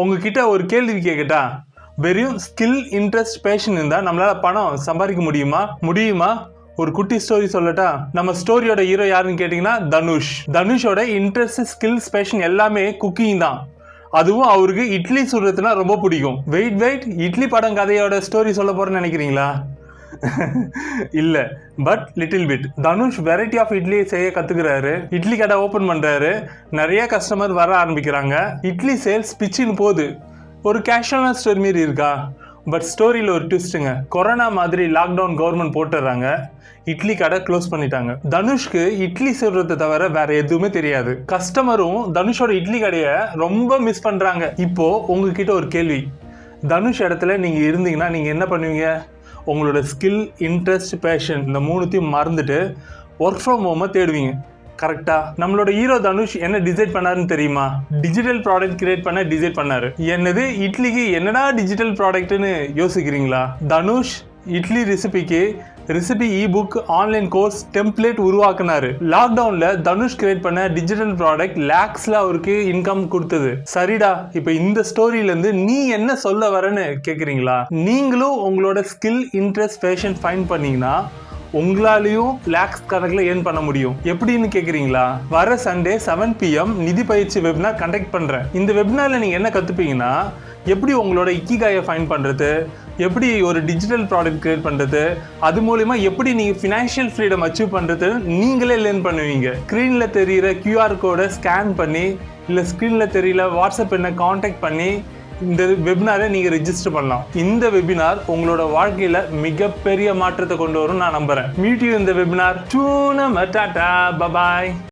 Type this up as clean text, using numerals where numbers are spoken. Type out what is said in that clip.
உங்ககிட்ட ஒரு கேள்வி கேட்கட்டா? வெறும் ஸ்கில், இன்ட்ரெஸ்ட், பேஷன் இருந்தால் நம்மளால் பணம் சம்பாதிக்க முடியுமா? ஒரு குட்டி ஸ்டோரி சொல்லட்டா? நம்ம ஸ்டோரியோட ஹீரோ யாருன்னு கேட்டிங்கன்னா தனுஷோட இன்ட்ரெஸ்ட், ஸ்கில்ஸ், பேஷன் எல்லாமே குக்கிங் தான். அதுவும் அவருக்கு இட்லி சுடுறதுனா ரொம்ப பிடிக்கும். வெயிட், இட்லி படம் கதையோட ஸ்டோரி சொல்ல போறேன்னு நினைக்கிறீங்களா? இல்ல, but little bit. Dhanush variety of idli செய்ய கத்துக்கிறாரு, இட்லி கடை ஓபன் பண்றாரு, நிறைய கஸ்டமர் வர ஆரம்பிக்கிறாங்க, இட்லி சேல்ஸ் பிச்சின்னு போகுது. ஒரு கேஷுவலான ஸ்டோரி மாரி இருக்கா? பட் ஸ்டோரியில் ஒரு ட்விஸ்ட்டுங்க. கொரோனா மாதிரி லாக்டவுன் கவர்மெண்ட் போட்டுடுறாங்க, இட்லி கடை க்ளோஸ் பண்ணிட்டாங்க. தனுஷ்க்கு இட்லி சுடுறதை தவிர வேற எதுவுமே தெரியாது. கஸ்டமரும் தனுஷோட இட்லி கடையை ரொம்ப மிஸ் பண்றாங்க. இப்போ உங்ககிட்ட ஒரு கேள்வி, தனுஷ் இடத்துல நீங்க இருந்தீங்கன்னா நீங்க என்ன பண்ணுவீங்க? உங்களோட ஸ்கில், இன்ட்ரெஸ்ட், பேஷன் இந்த மூணுத்தையும் மறந்துட்டு ஒர்க் ஃப்ரம் ஹோமை தேடுவீங்க. கரெக்டா? நம்மளோட ஹீரோ தனுஷ் என்ன டிசைட் பண்ணாருன்னு தெரியுமா? டிஜிட்டல் ப்ராடக்ட் கிரியேட் பண்ண டிசைட் பண்ணாரு. என்னது இட்லிக்கு என்னடா டிஜிட்டல் ப்ராடக்ட்னு யோசிக்கிறீங்களா? Dhanush idli recipe ebook, online course, template உருவாக்குனாரு. லாக்டவுன்ல தனுஷ் கிரியேட் பண்ண டிஜிட்டல் ப்ராடக்ட் லேக்ஸ்ல அவருக்கு இன்கம் கொடுத்தது. சரிடா, இப்ப இந்த ஸ்டோரியில இருந்து நீ என்ன சொல்ல வரன்னு கேக்குறீங்களா? நீங்களும் உங்களோட ஸ்கில், இன்ட்ரெஸ்ட், பேஷன் ஃபைன் பண்ணீங்கன்னா உங்களாலையும் லேக்ஸ் கணக்கில் ஏர்ன் பண்ண முடியும். எப்படின்னு கேட்குறீங்களா? வர சண்டே 7 PM நிதி பயிற்சி வெபினார் கண்டக்ட் பண்ணுறேன். இந்த வெபினாரில் நீங்கள் என்ன கற்றுப்பீங்கன்னா, எப்படி உங்களோட இக்கிகாயை ஃபைன் பண்ணுறது, எப்படி ஒரு டிஜிட்டல் ப்ராடக்ட் கிரியேட் பண்ணுறது, அது மூலிமா எப்படி நீங்கள் ஃபினான்ஷியல் ஃப்ரீடம் அச்சீவ் பண்ணுறது நீங்களே லேர்ன் பண்ணுவீங்க. ஸ்க்ரீனில் தெரிகிற QR கோடை ஸ்கேன் பண்ணி, இல்லை ஸ்க்ரீனில் தெரியல வாட்ஸ்அப் என்ன காண்டாக்ட் பண்ணி இந்த வெபினாரை நீங்கள் ரெஜிஸ்டர் பண்ணலாம். இந்த வெபினார் உங்களோட வாழ்க்கையில் மிகப்பெரிய மாற்றத்தை கொண்டு வரும் நான் நம்புகிறேன். மீட் யூ இந்த வெபினார். டாடா, பபாய்.